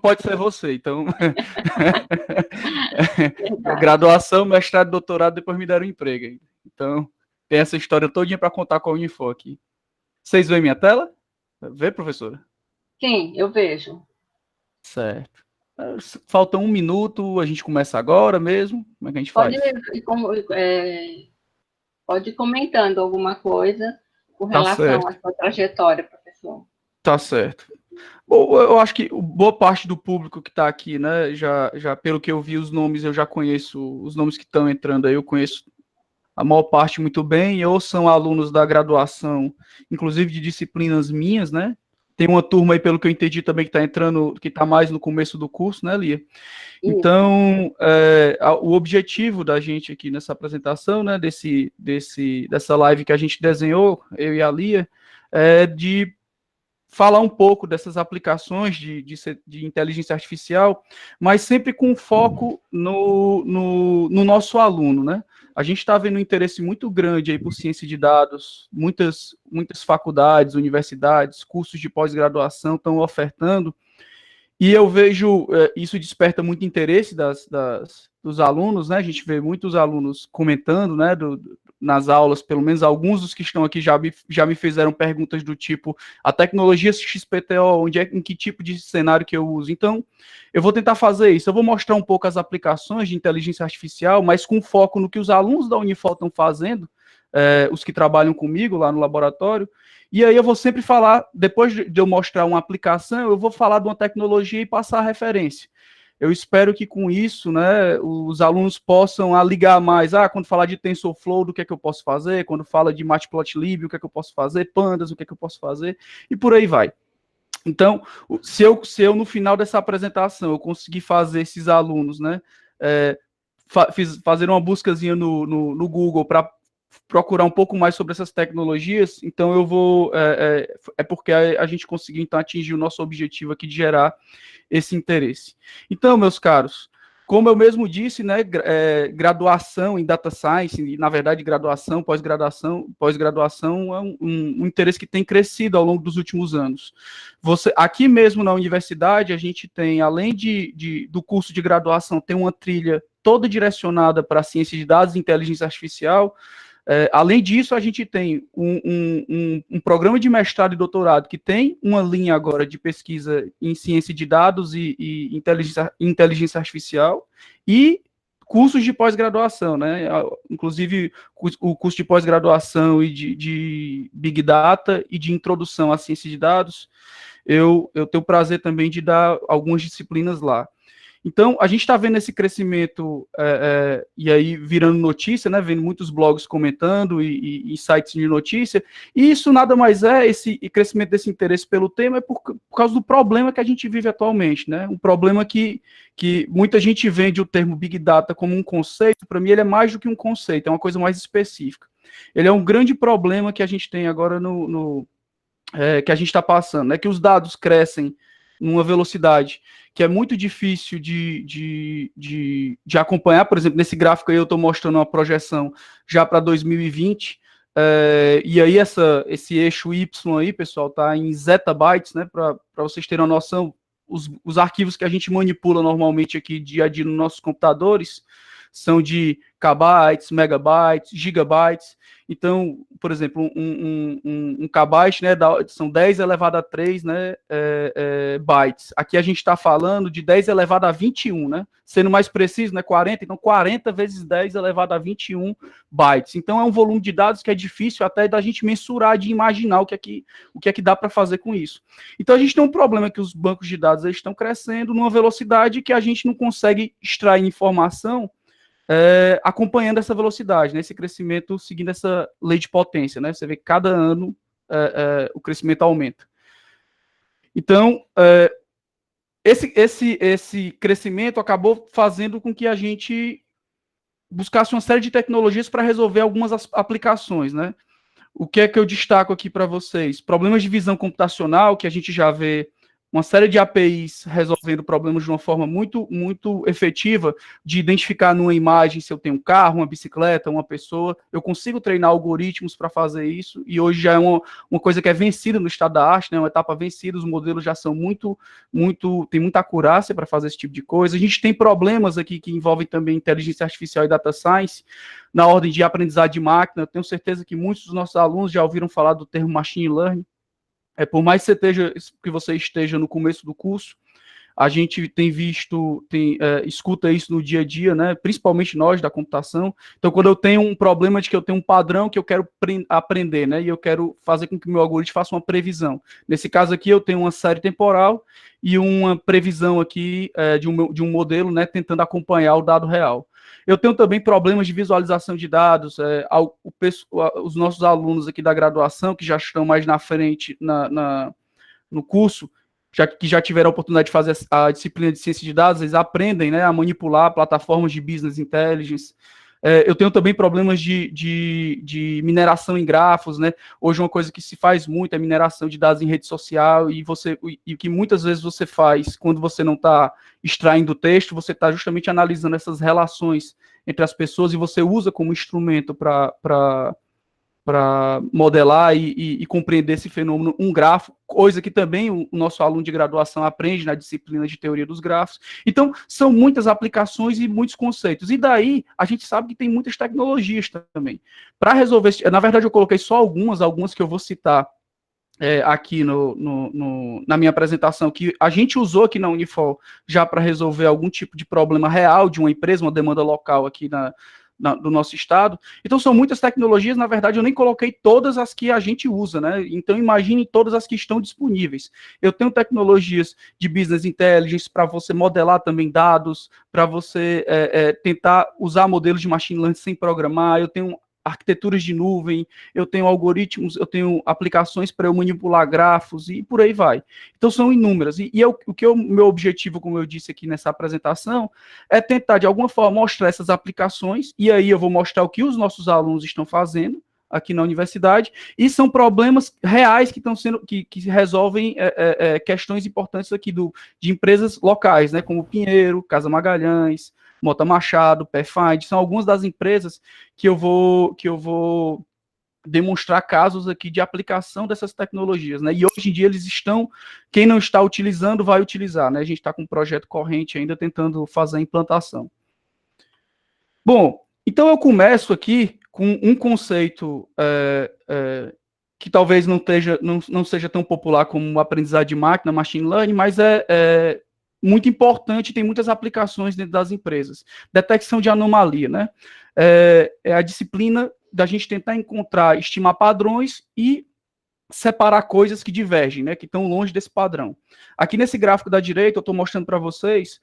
pode ser você, então... Verdade. Graduação, mestrado, doutorado, depois me deram emprego. Então, tem essa história todinha para contar com a Unifor aqui. Vocês veem minha tela? Vê, professora? Sim, eu vejo. Certo. Falta 1 minuto, a gente começa agora mesmo? Como é que a gente Pode, faz? pode ir comentando alguma coisa com Tá relação à certo, sua trajetória, professor. tá certo. Bom, eu acho que boa parte do público que está aqui, né, já pelo que eu vi os nomes, eu já conheço os nomes que estão entrando aí, eu conheço a maior parte muito bem, ou são alunos da graduação, inclusive de disciplinas minhas, né? Tem uma turma aí, pelo que eu entendi também, que está entrando, que está mais no começo do curso, né, Lia? Isso. Então, o objetivo da gente aqui nessa apresentação, né, dessa live que a gente desenhou, eu e a Lia, é de falar um pouco dessas aplicações de inteligência artificial, mas sempre com foco no nosso aluno, né? A gente está vendo um interesse muito grande aí por ciência de dados, muitas faculdades, universidades, cursos de pós-graduação estão ofertando, e eu vejo isso desperta muito interesse dos alunos, né? A gente vê muitos alunos comentando, né, nas aulas, pelo menos alguns dos que estão aqui já me fizeram perguntas do tipo, a tecnologia XPTO, em que tipo de cenário que eu uso? Então, eu vou tentar fazer isso. Eu vou mostrar um pouco as aplicações de inteligência artificial, mas com foco no que os alunos da Unifor estão fazendo, os que trabalham comigo lá no laboratório. E aí eu vou sempre falar, depois de eu mostrar uma aplicação, eu vou falar de uma tecnologia e passar a referência. Eu espero que com isso, né, os alunos possam ligar mais, quando falar de TensorFlow, do que é que eu posso fazer, quando fala de Matplotlib, o que é que eu posso fazer, Pandas, o que é que eu posso fazer, e por aí vai. Então, se eu no final dessa apresentação, eu conseguir fazer esses alunos, né, fazer uma buscazinha no Google para procurar um pouco mais sobre essas tecnologias, então eu vou, porque a gente conseguiu então atingir o nosso objetivo aqui de gerar esse interesse. Então, meus caros, como eu mesmo disse, né, graduação em Data Science, e na verdade graduação, pós-graduação é um interesse que tem crescido ao longo dos últimos anos. Aqui mesmo na universidade, a gente tem, além do curso de graduação, tem uma trilha toda direcionada para a ciência de dados e inteligência artificial. Além disso, a gente tem um programa de mestrado e doutorado que tem uma linha agora de pesquisa em ciência de dados e inteligência artificial, e cursos de pós-graduação, né? Inclusive o curso de pós-graduação e de Big Data e de introdução à ciência de dados, eu tenho o prazer também de dar algumas disciplinas lá. Então, a gente está vendo esse crescimento, e aí virando notícia, né, vendo muitos blogs comentando e sites de notícia, e isso nada mais esse crescimento desse interesse pelo tema é por causa do problema que a gente vive atualmente, né, um problema que muita gente vende o termo Big Data como um conceito, para mim ele é mais do que um conceito, é uma coisa mais específica. Ele é um grande problema que a gente tem agora que a gente está passando, né, que os dados crescem numa velocidade que é muito difícil de acompanhar. Por exemplo, nesse gráfico aí eu estou mostrando uma projeção já para 2020, e aí esse eixo Y aí, pessoal, está em zettabytes, né, para vocês terem uma noção, os arquivos que a gente manipula normalmente aqui dia a dia nos nossos computadores são de kbytes, megabytes, gigabytes. Então, por exemplo, um kbyte, né, são 10 elevado a 3, né, bytes. Aqui a gente está falando de 10 elevado a 21, né? Sendo mais preciso, né, 40, então 40 vezes 10 elevado a 21 bytes. Então é um volume de dados que é difícil até da gente mensurar, de imaginar o que é que dá para fazer com isso. Então a gente tem um problema que os bancos de dados estão crescendo numa velocidade que a gente não consegue extrair informação acompanhando essa velocidade, né, esse crescimento seguindo essa lei de potência, né, você vê que cada ano o crescimento aumenta. Então, esse crescimento acabou fazendo com que a gente buscasse uma série de tecnologias para resolver algumas aplicações, né. O que é que eu destaco aqui para vocês? Problemas de visão computacional, que a gente já vê uma série de APIs resolvendo problemas de uma forma muito, muito efetiva, de identificar numa imagem se eu tenho um carro, uma bicicleta, uma pessoa. Eu consigo treinar algoritmos para fazer isso, e hoje já é uma coisa que é vencida no estado da arte, né, uma etapa vencida, os modelos já são tem muita acurácia para fazer esse tipo de coisa. A gente tem problemas aqui que envolvem também inteligência artificial e data science, na ordem de aprendizado de máquina. Eu tenho certeza que muitos dos nossos alunos já ouviram falar do termo machine learning. Por mais que você esteja no começo do curso, a gente tem visto, escuta isso no dia a dia, né? Principalmente nós da computação. Então, quando eu tenho um problema de que eu tenho um padrão que eu quero aprender, né? E eu quero fazer com que o meu algoritmo faça uma previsão. Nesse caso aqui, eu tenho uma série temporal e uma previsão aqui de um modelo, né? Tentando acompanhar o dado real. Eu tenho também problemas de visualização de dados. Os nossos alunos aqui da graduação, que já estão mais na frente no curso, que já tiveram a oportunidade de fazer a disciplina de ciência de dados, eles aprendem, né, a manipular plataformas de business intelligence. Eu tenho também problemas de mineração em grafos, né? Hoje uma coisa que se faz muito é mineração de dados em rede social, e o que muitas vezes você faz quando você não está extraindo o texto, você está justamente analisando essas relações entre as pessoas, e você usa como instrumento para modelar e compreender esse fenômeno um grafo, coisa que também o nosso aluno de graduação aprende na disciplina de teoria dos grafos. Então, são muitas aplicações e muitos conceitos. E daí, a gente sabe que tem muitas tecnologias também. Para resolver, na verdade, eu coloquei só algumas que eu vou citar aqui na minha apresentação, que a gente usou aqui na Unifol já para resolver algum tipo de problema real de uma empresa, uma demanda local aqui do nosso estado. Então, são muitas tecnologias. Na verdade, eu nem coloquei todas as que a gente usa, né? Então, imagine todas as que estão disponíveis. Eu tenho tecnologias de business intelligence para você modelar também dados, para você tentar usar modelos de machine learning sem programar. Eu tenho arquiteturas de nuvem, eu tenho algoritmos, eu tenho aplicações para eu manipular grafos e por aí vai. Então são inúmeras. Meu objetivo, como eu disse aqui nessa apresentação, é tentar de alguma forma mostrar essas aplicações, e aí eu vou mostrar o que os nossos alunos estão fazendo aqui na universidade, e são problemas reais que estão sendo, que resolvem questões importantes aqui de empresas locais, né, como Pinheiro, Casa Magalhães, Mota Machado, Pathfind, são algumas das empresas que eu vou demonstrar casos aqui de aplicação dessas tecnologias, né? E hoje em dia quem não está utilizando, vai utilizar, né? A gente está com um projeto corrente ainda tentando fazer a implantação. Bom, então eu começo aqui com um conceito que talvez não seja tão popular como o aprendizado de máquina, machine learning, mas muito importante, tem muitas aplicações dentro das empresas. Detecção de anomalia, né? É a disciplina da gente tentar encontrar, estimar padrões e separar coisas que divergem, né? Que estão longe desse padrão. Aqui nesse gráfico da direita, eu estou mostrando para vocês,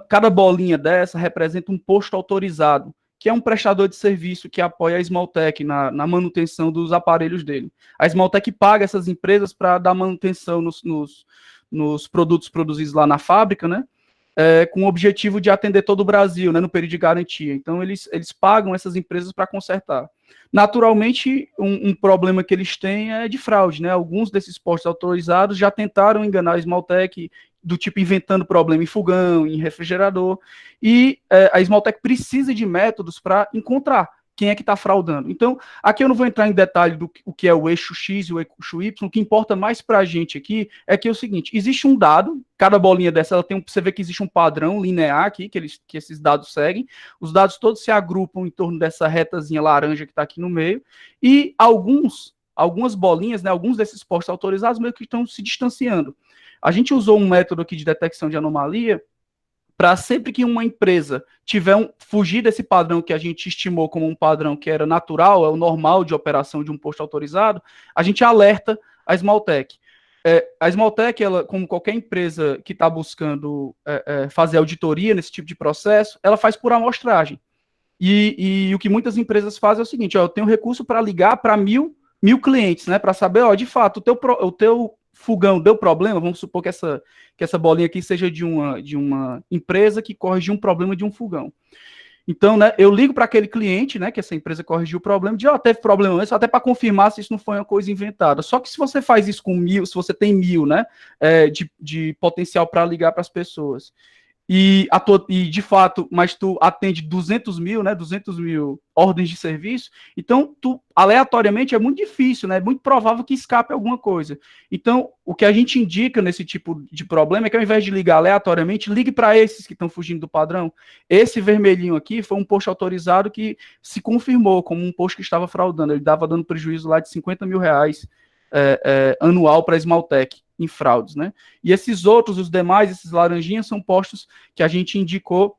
cada bolinha dessa representa um posto autorizado, que é um prestador de serviço que apoia a Smalltech na manutenção dos aparelhos dele. A Smalltech paga essas empresas para dar manutenção nos produtos produzidos lá na fábrica, né? Com o objetivo de atender todo o Brasil, né, no período de garantia. Então, eles pagam essas empresas para consertar. Naturalmente, um problema que eles têm é de fraude, né? Alguns desses postos autorizados já tentaram enganar a Smalltech, do tipo inventando problema em fogão, em refrigerador, e a Smalltech precisa de métodos para encontrar quem é que está fraudando. Então, aqui eu não vou entrar em detalhe do que é o eixo X e o eixo Y. O que importa mais para a gente aqui é que é o seguinte: existe um dado, cada bolinha dessa, você vê que existe um padrão linear aqui, que esses dados seguem. Os dados todos se agrupam em torno dessa retazinha laranja que está aqui no meio, e algumas bolinhas, né, alguns desses postos autorizados meio que estão se distanciando. A gente usou um método aqui de detecção de anomalia para sempre que uma empresa fugir desse padrão que a gente estimou como um padrão que era natural, é o normal de operação de um posto autorizado, a gente alerta a Smalltech. A Smalltech, ela, como qualquer empresa que está buscando fazer auditoria nesse tipo de processo, ela faz por amostragem. E o que muitas empresas fazem é o seguinte: eu tenho recurso para ligar para mil clientes, né, para saber, de fato, o teu fogão deu problema. Vamos supor que essa bolinha aqui seja de uma empresa que corrigiu um problema de um fogão. Então, né, eu ligo para aquele cliente, né, que essa empresa corrigiu o problema, diz, teve problema antes, até para confirmar se isso não foi uma coisa inventada. Só que se você faz isso com 1.000, se você tem 1.000, né, de potencial para ligar para as pessoas, e de fato, mas tu atende 200 mil, né, 200 mil ordens de serviço, então tu, aleatoriamente, é muito difícil, né, é muito provável que escape alguma coisa. Então, o que a gente indica nesse tipo de problema é que ao invés de ligar aleatoriamente, ligue para esses que estão fugindo do padrão. Esse vermelhinho aqui foi um post autorizado que se confirmou como um post que estava fraudando, ele estava dando prejuízo lá de 50 mil reais anual para a Esmaltec em fraudes, né? E esses outros, os demais, esses laranjinhas, são postos que a gente indicou,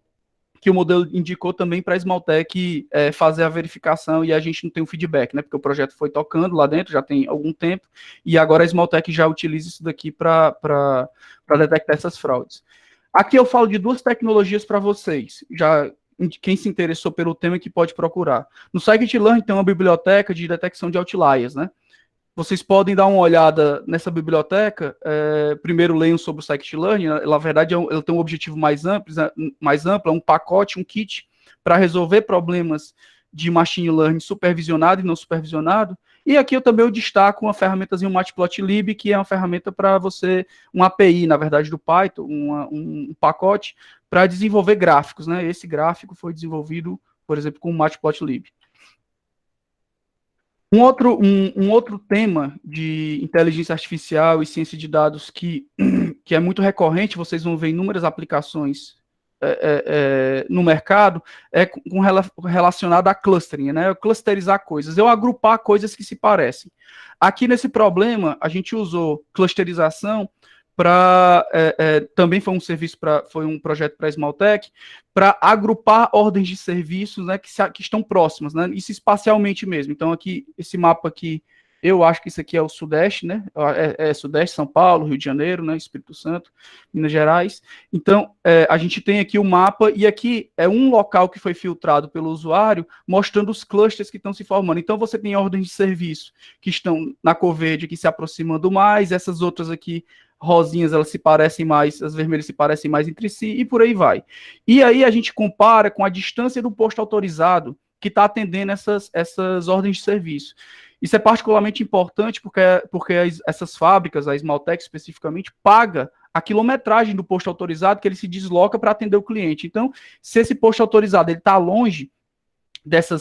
que o modelo indicou também para a Esmaltec fazer a verificação e a gente não tem um feedback, né? Porque o projeto foi tocando lá dentro, já tem algum tempo, e agora a Esmaltec já utiliza isso daqui para detectar essas fraudes. Aqui eu falo de duas tecnologias para vocês, já quem se interessou pelo tema que pode procurar. No Scikit-Learn tem uma biblioteca de detecção de outliers, né? Vocês podem dar uma olhada nessa biblioteca. Primeiro leiam sobre o Scikit-Learn. Na verdade, ele tem um objetivo mais amplo, é um pacote, um kit para resolver problemas de machine learning supervisionado e não supervisionado. E aqui eu também destaco uma ferramentazinha, o Matplotlib, que é uma ferramenta para você, uma API, na verdade, do Python, um pacote para desenvolver gráficos, né? Esse gráfico foi desenvolvido, por exemplo, com o Matplotlib. Um outro tema de inteligência artificial e ciência de dados que é muito recorrente, vocês vão ver inúmeras aplicações no mercado, relacionado a clustering, né? Clusterizar coisas, eu agrupar coisas que se parecem. Aqui nesse problema, a gente usou clusterização para também foi um projeto para a Esmaltec, para agrupar ordens de serviços, né, que estão próximas, né, isso espacialmente mesmo. Então aqui, esse mapa aqui, eu acho que isso aqui é o Sudeste, né, Sudeste, São Paulo, Rio de Janeiro, né, Espírito Santo, Minas Gerais. Então, a gente tem aqui o mapa, e aqui é um local que foi filtrado pelo usuário, mostrando os clusters que estão se formando. Então, você tem ordens de serviço que estão na cor verde, que se aproximando mais, essas outras aqui, rosinhas, elas se parecem mais, as vermelhas se parecem mais entre si, e por aí vai. E aí a gente compara com a distância do posto autorizado que está atendendo essas ordens de serviço. Isso é particularmente importante porque essas fábricas, a Esmaltec especificamente, paga a quilometragem do posto autorizado que ele se desloca para atender o cliente. Então, se esse posto autorizado está longe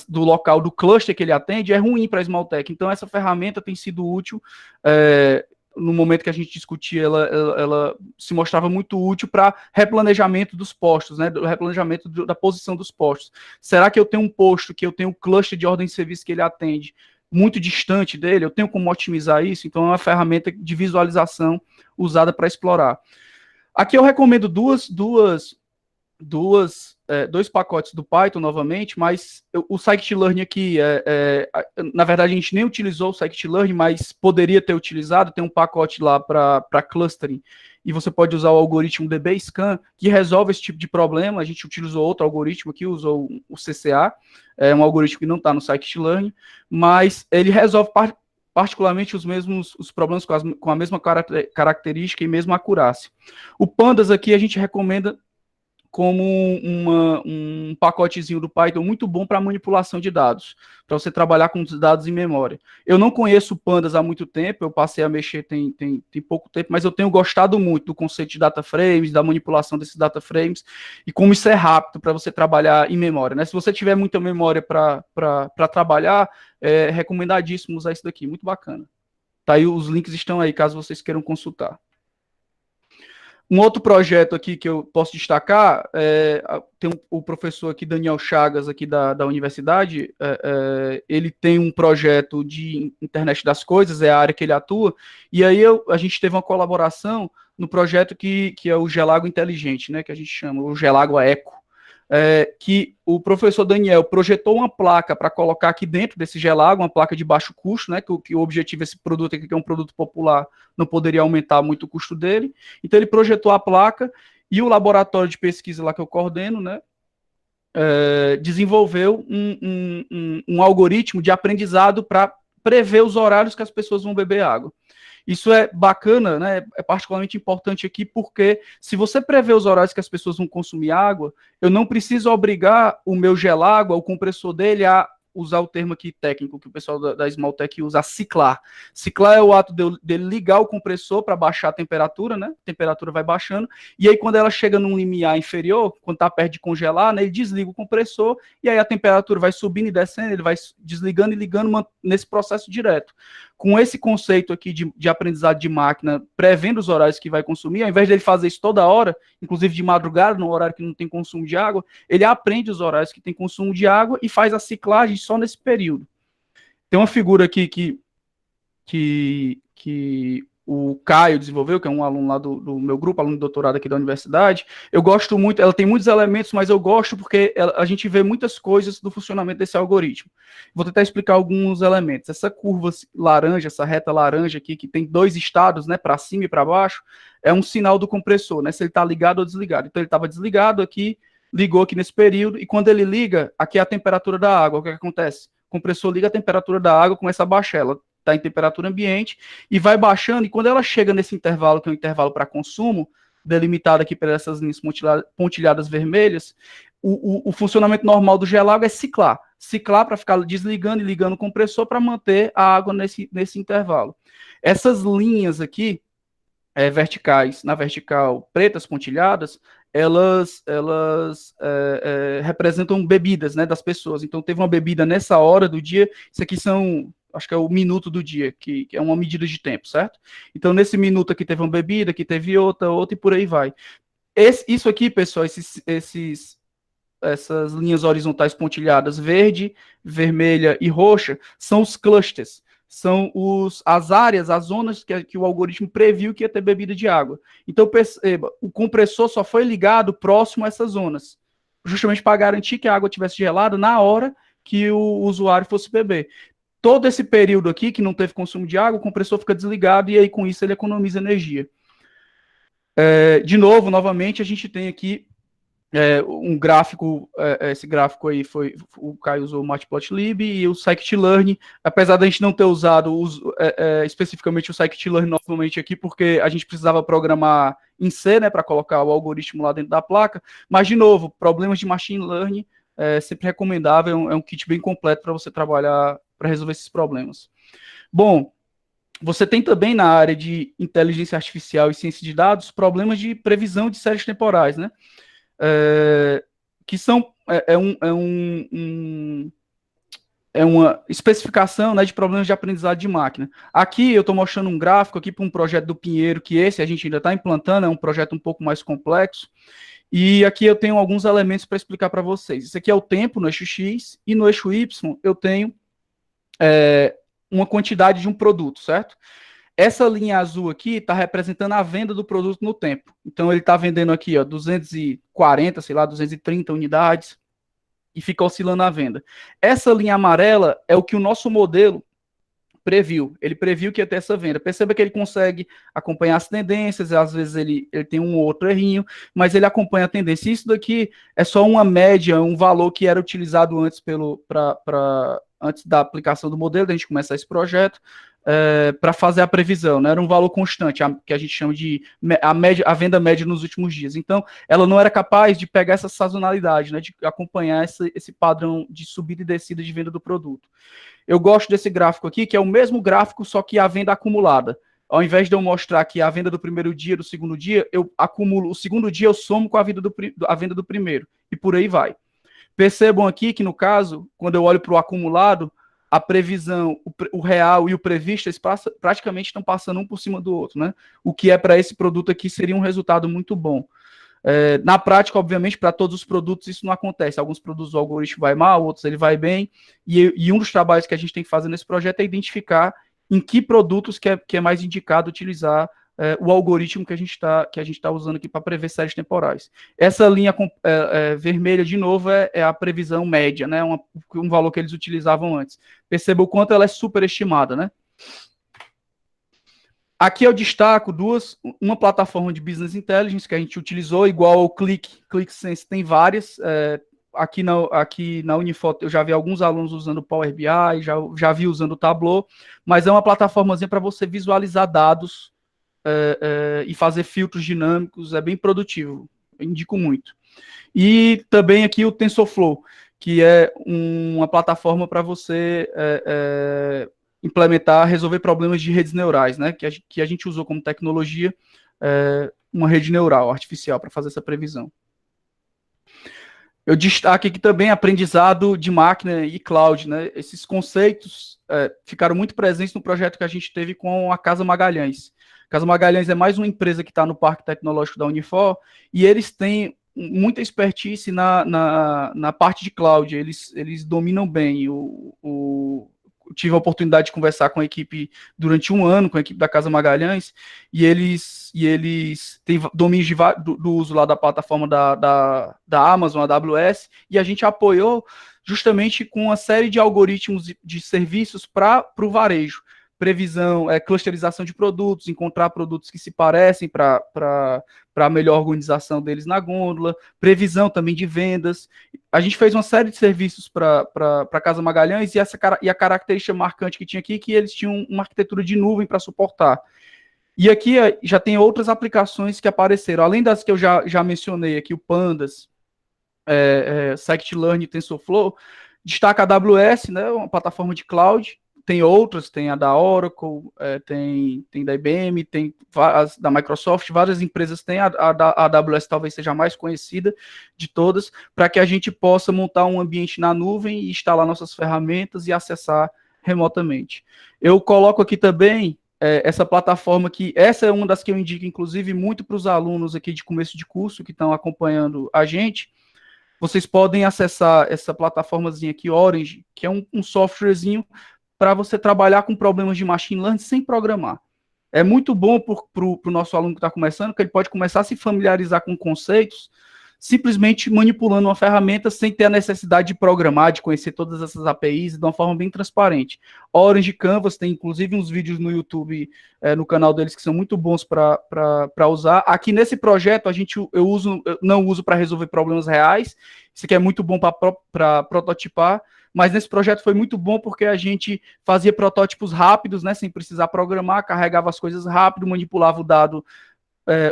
do local do cluster que ele atende, é ruim para a Esmaltec. Então, essa ferramenta tem sido útil. No momento que a gente discutia, ela se mostrava muito útil para replanejamento dos postos, né, do replanejamento da posição dos postos. Será que eu tenho um posto que eu tenho um cluster de ordem de serviço que ele atende muito distante dele? Eu tenho como otimizar isso? Então, é uma ferramenta de visualização usada para explorar. Aqui eu recomendo dois pacotes do Python novamente, mas o Scikit-Learn aqui, na verdade a gente nem utilizou o Scikit-Learn, mas poderia ter utilizado, tem um pacote lá para clustering, e você pode usar o algoritmo DBScan, que resolve esse tipo de problema. A gente utilizou outro algoritmo aqui, usou o CCA, um algoritmo que não está no Scikit-Learn, mas ele resolve particularmente os problemas com a mesma característica e mesma acurácia. O Pandas aqui a gente recomenda como um pacotezinho do Python muito bom para manipulação de dados, para você trabalhar com os dados em memória. Eu não conheço Pandas há muito tempo, eu passei a mexer tem pouco tempo, mas eu tenho gostado muito do conceito de data frames, da manipulação desses data frames, e como isso é rápido para você trabalhar em memória, né? Se você tiver muita memória para trabalhar, é recomendadíssimo usar isso daqui, muito bacana. Tá aí, os links estão aí, caso vocês queiram consultar. Um outro projeto aqui que eu posso destacar, tem o professor aqui, Daniel Chagas, aqui da universidade, ele tem um projeto de internet das coisas, é a área que ele atua, e aí a gente teve uma colaboração no projeto que é o Gelago Inteligente, né, que a gente chama, o Gelago Eco, que o professor Daniel projetou uma placa para colocar aqui dentro desse Gelago, uma placa de baixo custo, né, que o objetivo desse produto aqui, que é um produto popular, não poderia aumentar muito o custo dele. Então ele projetou a placa e o laboratório de pesquisa lá que eu coordeno, né, desenvolveu um algoritmo de aprendizado para prever os horários que as pessoas vão beber água. Isso é bacana, né? É particularmente importante aqui porque se você prevê os horários que as pessoas vão consumir água, eu não preciso obrigar o meu gelágua, o compressor dele, a usar o termo aqui técnico que o pessoal da Smalltech usa, a ciclar. Ciclar é o ato dele ligar o compressor para baixar a temperatura, né? A temperatura vai baixando, e aí quando ela chega num limiar inferior, quando está perto de congelar, né, ele desliga o compressor, e aí a temperatura vai subindo e descendo, ele vai desligando e ligando nesse processo direto. Com esse conceito aqui de aprendizado de máquina, prevendo os horários que vai consumir, ao invés dele fazer isso toda hora, inclusive de madrugada, no horário que não tem consumo de água, ele aprende os horários que tem consumo de água e faz a ciclagem só nesse período. Tem uma figura aqui que o Caio desenvolveu, que é um aluno lá do meu grupo, aluno de doutorado aqui da universidade. Eu gosto muito, ela tem muitos elementos, mas eu gosto porque a gente vê muitas coisas do funcionamento desse algoritmo. Vou tentar explicar alguns elementos. Essa curva laranja, essa reta laranja aqui, que tem dois estados, né, para cima e para baixo, é um sinal do compressor, né, se ele está ligado ou desligado. Então ele estava desligado aqui, ligou aqui nesse período, e quando ele liga, aqui é a temperatura da água. O que acontece? O compressor liga, a temperatura da água começa a baixar, ela está em temperatura ambiente, e vai baixando, e quando ela chega nesse intervalo, que é um intervalo para consumo, delimitado aqui por essas linhas pontilhadas vermelhas, o funcionamento normal do gelágua é ciclar para ficar desligando e ligando o compressor para manter a água nesse intervalo. Essas linhas aqui, verticais, na vertical, pretas pontilhadas, elas representam bebidas, né, das pessoas. Então, teve uma bebida nessa hora do dia, isso aqui são, acho que é o minuto do dia, que é uma medida de tempo, certo? Então, nesse minuto aqui teve uma bebida, aqui teve outra, e por aí vai. Isso aqui, pessoal, essas linhas horizontais pontilhadas, verde, vermelha e roxa, são os clusters. São as áreas, as zonas que o algoritmo previu que ia ter bebida de água. Então, perceba, o compressor só foi ligado próximo a essas zonas, justamente para garantir que a água estivesse gelada na hora que o usuário fosse beber. Todo esse período aqui, que não teve consumo de água, o compressor fica desligado e aí, com isso, ele economiza energia. De novo, novamente, a gente tem aqui um gráfico, esse gráfico aí o Caio usou o Matplotlib e o Scikit-learn, apesar da gente não ter usado especificamente o Scikit-learn novamente aqui, porque a gente precisava programar em C, né, para colocar o algoritmo lá dentro da placa, mas, de novo, problemas de machine learning é sempre recomendável, é um kit bem completo para você trabalhar, para resolver esses problemas. Bom, você tem também na área de inteligência artificial e ciência de dados problemas de previsão de séries temporais, né? Que são uma especificação, né, de problemas de aprendizado de máquina. Aqui eu estou mostrando um gráfico aqui para um projeto do Pinheiro, que esse a gente ainda está implantando, é um projeto um pouco mais complexo, e aqui eu tenho alguns elementos para explicar para vocês. Isso aqui é o tempo no eixo X, e no eixo Y eu tenho uma quantidade de um produto, certo? Essa linha azul aqui está representando a venda do produto no tempo. Então, ele está vendendo aqui, ó, 240, sei lá, 230 unidades, e fica oscilando a venda. Essa linha amarela é o que o nosso modelo previu. Ele previu que ia ter essa venda. Perceba que ele consegue acompanhar as tendências, às vezes ele tem um ou outro errinho, mas ele acompanha a tendência. Isso daqui é só uma média, um valor que era utilizado antes antes da aplicação do modelo, da gente começar esse projeto, para fazer a previsão, né? Era um valor constante, que a gente chama de a venda média nos últimos dias. Então, ela não era capaz de pegar essa sazonalidade, né? De acompanhar esse padrão de subida e descida de venda do produto. Eu gosto desse gráfico aqui, que é o mesmo gráfico, só que a venda acumulada. Ao invés de eu mostrar aqui a venda do primeiro dia, do segundo dia, eu acumulo o segundo dia, eu somo com a venda do primeiro, e por aí vai. Percebam aqui que, no caso, quando eu olho para o acumulado, a previsão, o real e o previsto, eles praticamente estão passando um por cima do outro, né? O que para esse produto aqui seria um resultado muito bom. Na prática, obviamente, para todos os produtos isso não acontece. Alguns produtos o algoritmo vai mal, outros ele vai bem, e um dos trabalhos que a gente tem que fazer nesse projeto é identificar em que produtos que é mais indicado utilizar o algoritmo que a gente tá usando aqui para prever séries temporais. Essa linha vermelha, de novo, é a previsão média, né? Um valor que eles utilizavam antes. Perceba o quanto ela é superestimada, né? Aqui eu destaco uma plataforma de Business Intelligence que a gente utilizou, igual o ClickSense, tem várias, aqui na Unifoto eu já vi alguns alunos usando o Power BI, já vi usando o Tableau, mas é uma plataformazinha para você visualizar dados e fazer filtros dinâmicos, é bem produtivo, eu indico muito. E também aqui o TensorFlow, que é uma plataforma para você implementar, resolver problemas de redes neurais, né? Que a gente usou como tecnologia uma rede neural artificial para fazer essa previsão. Eu destaco aqui também aprendizado de máquina e cloud, né? Esses conceitos ficaram muito presentes no projeto que a gente teve com a Casa Magalhães. A Casa Magalhães é mais uma empresa que está no Parque Tecnológico da Unifor e eles têm muita expertise na parte de cloud, eles dominam bem. Eu tive a oportunidade de conversar com a equipe durante um ano, com a equipe da Casa Magalhães, e eles têm domínio do uso lá da plataforma da Amazon, a AWS, e a gente apoiou justamente com uma série de algoritmos de serviços para o varejo. Previsão, clusterização de produtos, encontrar produtos que se parecem para a melhor organização deles na gôndola, previsão também de vendas. A gente fez uma série de serviços para a Casa Magalhães e a característica marcante que tinha aqui é que eles tinham uma arquitetura de nuvem para suportar. E aqui já tem outras aplicações que apareceram, além das que eu já mencionei aqui, o Pandas, Scikit-Learn e TensorFlow, destaca a AWS, né, uma plataforma de cloud. Tem outras, tem a da Oracle, tem da IBM, tem as da Microsoft, várias empresas têm, a AWS talvez seja a mais conhecida de todas, para que a gente possa montar um ambiente na nuvem e instalar nossas ferramentas e acessar remotamente. Eu coloco aqui também essa plataforma que, essa é uma das que eu indico, inclusive, muito para os alunos aqui de começo de curso que estão acompanhando a gente. Vocês podem acessar essa plataformazinha aqui, Orange, que é um softwarezinho para você trabalhar com problemas de machine learning sem programar. É muito bom para o nosso aluno que está começando, que ele pode começar a se familiarizar com conceitos, simplesmente manipulando uma ferramenta sem ter a necessidade de programar, de conhecer todas essas APIs de uma forma bem transparente. Orange Canvas tem, inclusive, uns vídeos no YouTube, no canal deles, que são muito bons para usar. Aqui nesse projeto, eu não uso para resolver problemas reais, isso aqui é muito bom para prototipar, mas nesse projeto foi muito bom porque a gente fazia protótipos rápidos, né, sem precisar programar, carregava as coisas rápido, manipulava o dado,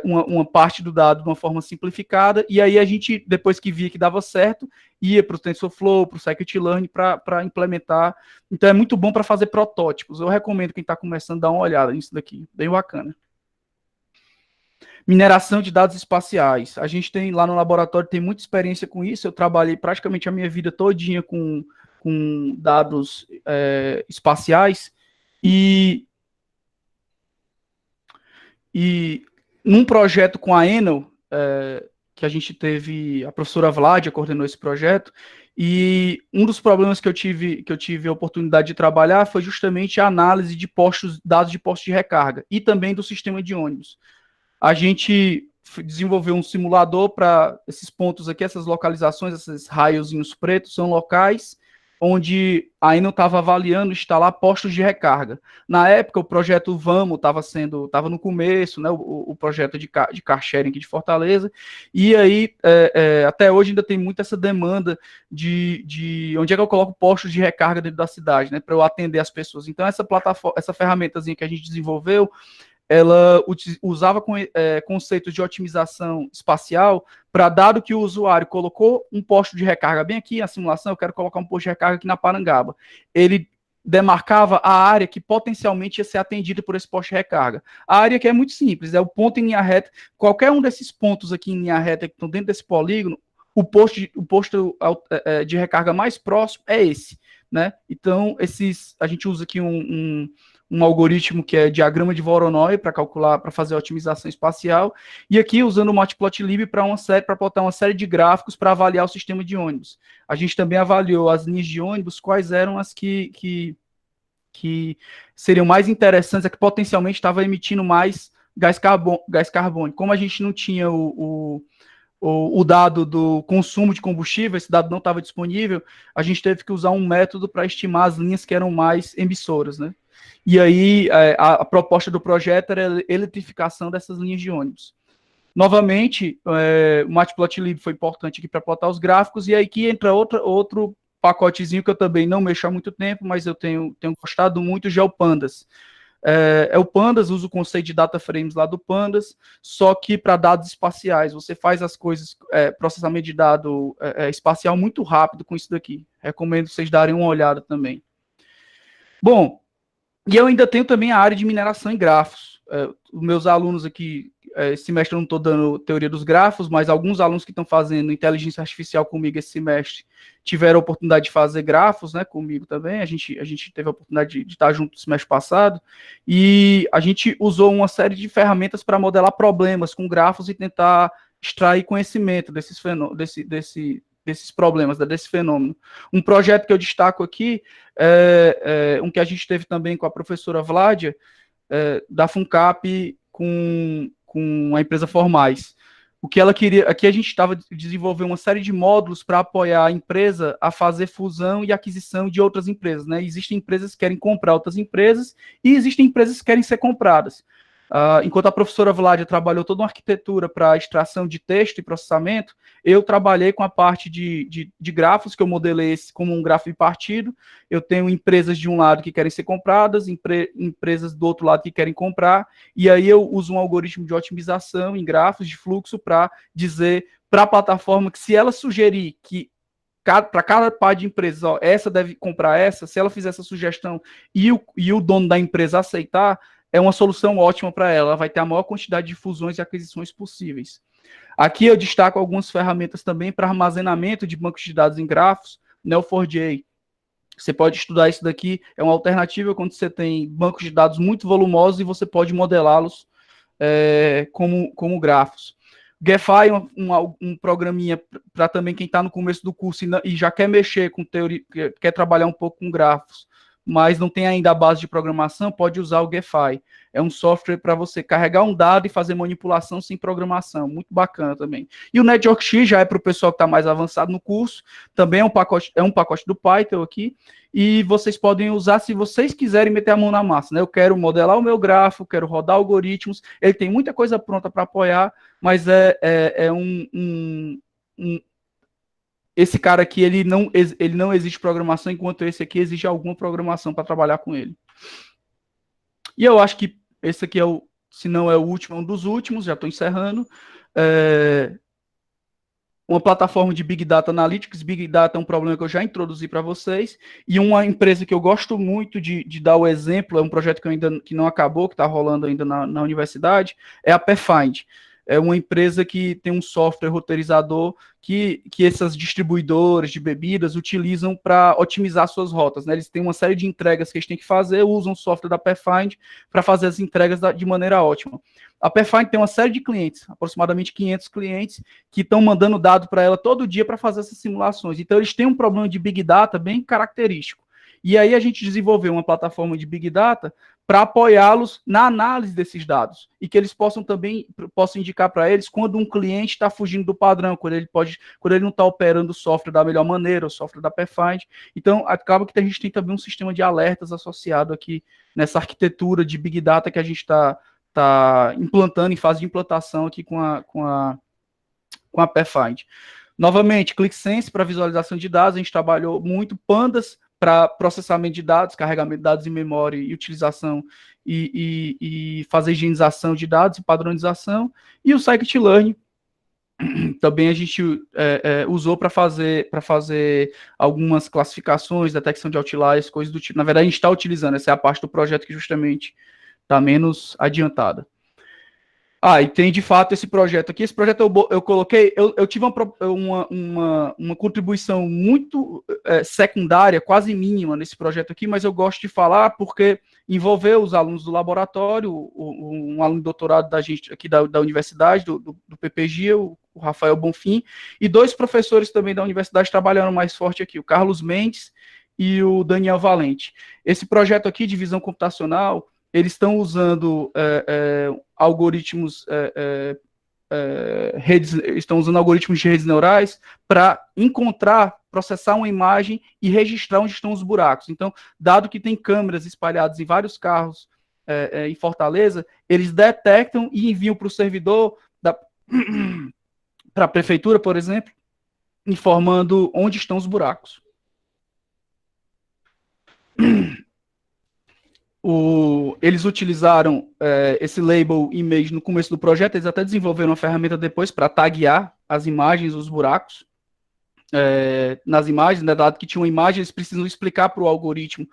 uma parte do dado de uma forma simplificada, e aí a gente, depois que via que dava certo, ia para o TensorFlow, para o Scikit-Learn para implementar. Então é muito bom para fazer protótipos. Eu recomendo quem está começando dar uma olhada nisso daqui, bem bacana. Mineração de dados espaciais. A gente tem lá no laboratório, tem muita experiência com isso. Eu trabalhei praticamente a minha vida todinha com dados espaciais e num projeto com a Enel, que a gente teve, a professora Vládia coordenou esse projeto, e um dos problemas que eu tive a oportunidade de trabalhar foi justamente a análise de dados de postos de recarga e também do sistema de ônibus. A gente desenvolveu um simulador para esses pontos aqui, essas localizações, esses raiozinhos pretos, são locais onde a Enel estava avaliando instalar postos de recarga. Na época, o projeto Vamo estava no começo, né, o projeto de car sharing aqui de Fortaleza, e aí, até hoje ainda tem muito essa demanda de onde é que eu coloco postos de recarga dentro da cidade, né, para eu atender as pessoas. Então, essa ferramentazinha que a gente desenvolveu, ela usava conceitos de otimização espacial para, dado que o usuário colocou um posto de recarga bem aqui, a simulação, eu quero colocar um posto de recarga aqui na Parangaba, ele demarcava a área que potencialmente ia ser atendida por esse posto de recarga. A área que é muito simples, é o ponto em linha reta, qualquer um desses pontos aqui em linha reta que estão dentro desse polígono, o posto de recarga mais próximo é esse, né? Então, a gente usa aqui um algoritmo que é diagrama de Voronoi para calcular, para fazer a otimização espacial, e aqui usando o Matplotlib para botar uma série de gráficos para avaliar o sistema de ônibus. A gente também avaliou as linhas de ônibus, quais eram as que seriam mais interessantes, que potencialmente estavam emitindo mais gás carbônico. Como a gente não tinha o dado do consumo de combustível, esse dado não estava disponível, a gente teve que usar um método para estimar as linhas que eram mais emissoras, né? E aí a proposta do projeto era a eletrificação dessas linhas de ônibus. Novamente, o Matplotlib foi importante aqui para plotar os gráficos, e aí aqui entra outro pacotezinho que eu também não mexo há muito tempo, mas eu tenho gostado muito, já é o Pandas. O Pandas, usa o conceito de data frames lá do Pandas, só que para dados espaciais. Você faz as coisas, processamento de dado espacial muito rápido com isso daqui. Recomendo vocês darem uma olhada também. Bom, e eu ainda tenho também a área de mineração em grafos. Os meus alunos aqui, esse semestre eu não estou dando teoria dos grafos, mas alguns alunos que estão fazendo inteligência artificial comigo esse semestre tiveram a oportunidade de fazer grafos, né, comigo também. A gente teve a oportunidade de estar junto no semestre passado, e a gente usou uma série de ferramentas para modelar problemas com grafos e tentar extrair conhecimento desses problemas, desse fenômeno. Um projeto que eu destaco aqui um que a gente teve também com a professora Vládia, da FUNCAP com a empresa Formais. O que ela queria, aqui a gente estava desenvolvendo uma série de módulos para apoiar a empresa a fazer fusão e aquisição de outras empresas, né? Existem empresas que querem comprar outras empresas e existem empresas que querem ser compradas. Enquanto a professora Vládia trabalhou toda uma arquitetura para extração de texto e processamento, eu trabalhei com a parte de grafos, que eu modelei como um grafo bipartido. Eu tenho empresas de um lado que querem ser compradas, empresas do outro lado que querem comprar, e aí eu uso um algoritmo de otimização em grafos de fluxo para dizer para a plataforma que, se ela sugerir que para cada par de empresas, essa deve comprar essa, se ela fizer essa sugestão e o dono da empresa aceitar, é uma solução ótima para ela. Ela vai ter a maior quantidade de fusões e aquisições possíveis. Aqui eu destaco algumas ferramentas também para armazenamento de bancos de dados em grafos, Neo4j. Você pode estudar isso daqui, é uma alternativa quando você tem bancos de dados muito volumosos e você pode modelá-los como grafos. GEFI é um programinha para também quem está no começo do curso e já quer mexer com teoria, quer trabalhar um pouco com grafos, mas não tem ainda a base de programação, pode usar o GEFI. É um software para você carregar um dado e fazer manipulação sem programação. Muito bacana também. E o NetworkX já é para o pessoal que está mais avançado no curso. Também é um pacote do Python aqui. E vocês podem usar se vocês quiserem meter a mão na massa, né? Eu quero modelar o meu grafo, quero rodar algoritmos. Ele tem muita coisa pronta para apoiar, mas esse cara aqui, ele não exige programação, enquanto esse aqui exige alguma programação para trabalhar com ele. E eu acho que esse aqui se não é o último, é um dos últimos, já estou encerrando. Uma plataforma de Big Data Analytics. Big Data é um problema que eu já introduzi para vocês. E uma empresa que eu gosto muito de dar o exemplo, é um projeto que não acabou, que está rolando ainda na universidade, é a Pathfind. É uma empresa que tem um software roteirizador que essas distribuidoras de bebidas utilizam para otimizar suas rotas, né? Eles têm uma série de entregas que eles têm que fazer, usam o software da Pathfind para fazer as entregas de maneira ótima. A Pathfind tem uma série de clientes, aproximadamente 500 clientes, que estão mandando dado para ela todo dia para fazer essas simulações. Então, eles têm um problema de Big Data bem característico. E aí a gente desenvolveu uma plataforma de Big Data para apoiá-los na análise desses dados e que eles possam indicar para eles quando um cliente está fugindo do padrão, quando ele não está operando o software da melhor maneira, o software da Pathfind. Então, acaba que a gente tem também um sistema de alertas associado aqui nessa arquitetura de Big Data que a gente está implantando, em fase de implantação aqui com a Pathfind. Novamente, ClickSense para visualização de dados, a gente trabalhou muito, Pandas para processamento de dados, carregamento de dados em memória e utilização e fazer higienização de dados e padronização, e o Scikit-Learn também a gente usou para fazer algumas classificações, detecção de outliers, coisas do tipo. Na verdade, a gente está utilizando, essa é a parte do projeto que justamente está menos adiantada. E tem de fato esse projeto aqui. Esse projeto eu coloquei, eu tive uma contribuição muito secundária, quase mínima nesse projeto aqui, mas eu gosto de falar porque envolveu os alunos do laboratório, um aluno de doutorado da gente aqui da universidade, do PPG, o Rafael Bonfim, e dois professores também da universidade trabalhando mais forte aqui, o Carlos Mendes e o Daniel Valente. Esse projeto aqui de visão computacional, eles estão usando algoritmos estão usando algoritmos de redes neurais para processar uma imagem e registrar onde estão os buracos. Então, dado que tem câmeras espalhadas em vários carros em Fortaleza, eles detectam e enviam para o servidor para a prefeitura, por exemplo, informando onde estão os buracos. Eles utilizaram esse label image no começo do projeto, eles até desenvolveram uma ferramenta depois para taguear as imagens, os buracos, nas imagens, né, dado que tinha uma imagem, eles precisam explicar para o algoritmo